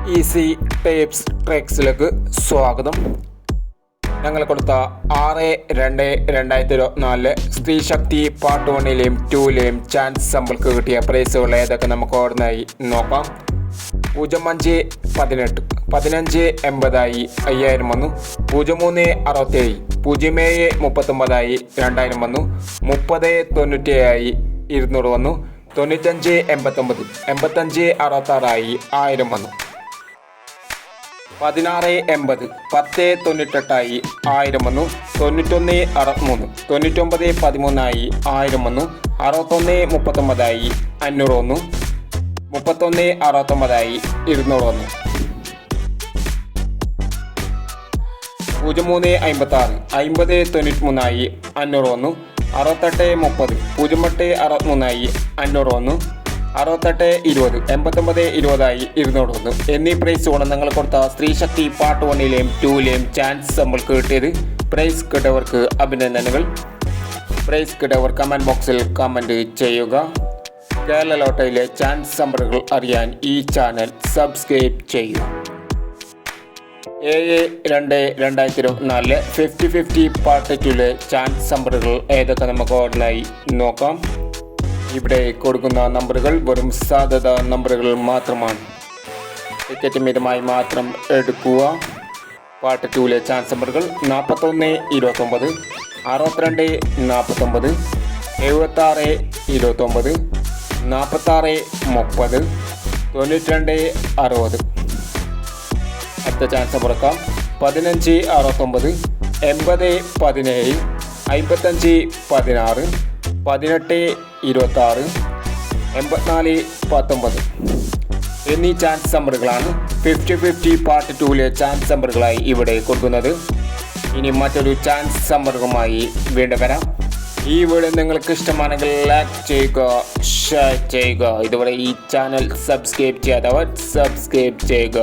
Easy tips ട്രിക്സിലേക്ക് സ്വാഗതം. ഞങ്ങൾ കൊടുത്ത 6/2/2024 സ്ത്രീ ശക്തി പാർട്ട് 1ലെയും 2ലെയും ചാൻസ് സമ്പൾക്ക് കിട്ടിയ പ്രൈസുകൾ ഏതൊക്കെ നമുക്ക് ഓർമ്മയായി നോക്കാം. 05-18 15-80 5000 വന്നു. 03-67 07-39 2000 വന്നു. 30-97 200 വന്നു. 95-89 85-66 1000 വന്നു. 16-80 10-98 1000 വന്നു. 91-63 99-13 1000 വന്നു. 61-39 500 വന്നു. 31-69 200 വന്നു. 03-56 50-93 500 വന്നു. 68-30 08-63 500 വന്നു. 68-20 89-20 200 വന്നു. എന്നീ പ്രൈസുകൾ നിങ്ങൾ കൊടുത്ത സ്ത്രീ ശക്തി പാർട്ട് 1ലെയും 2ലെയും ചാൻസ് നമ്മൾക്ക് കിട്ടിയത്. പ്രൈസ് കിട്ടിയവർക്ക് അഭിനന്ദനങ്ങൾ. പ്രൈസ് കിട്ടിയവർ കമൻറ്റ് ബോക്സിൽ കമൻറ്റ് ചെയ്യുക. കേരള ലോട്ടറിയിലെ ചാൻസ് നമ്പറുകൾ അറിയാൻ ഈ ചാനൽ സബ്സ്ക്രൈബ് ചെയ്യുക. 7/2/2024 50-50 പാർട്ട് 2ലെ ചാൻസ് നമ്പറുകൾ ഏതൊക്കെ നമുക്ക് ഓർഡിനായി നോക്കാം. ഇവിടെ കൊടുക്കുന്ന നമ്പറുകൾ വെറും സാധ്യത നമ്പറുകൾ മാത്രമാണ്. ടിക്കറ്റ് മിതമായി മാത്രം എടുക്കുക. പാർട്ട് 2ലെ ചാൻസ് നമ്പറുകൾ 41-29 62-49 76-29 46-30 92-60. അടുത്ത ചാൻസ് പുറക്കാം. 15-69 80-17 55-16 18-26 84-19 എന്നീ ചാൻസ് നമ്പറുകളാണ് 50-50 പാർട്ട് 2ലെ ചാൻസ് നമ്പറുകളായി ഇവിടെ കൊടുക്കുന്നത്. ഇനി മറ്റൊരു ചാൻസ് നമ്പറുമായി വീണ്ടും വരാം. ഈ വീഡിയോ നിങ്ങൾക്ക് ഇഷ്ടമാണെങ്കിൽ ലൈക്ക് ചെയ്യുക, ഷെയർ ചെയ്യുക. ഇതുവരെ ഈ ചാനൽ സബ്സ്ക്രൈബ് ചെയ്യാത്തവർ സബ്സ്ക്രൈബ് ചെയ്യുക.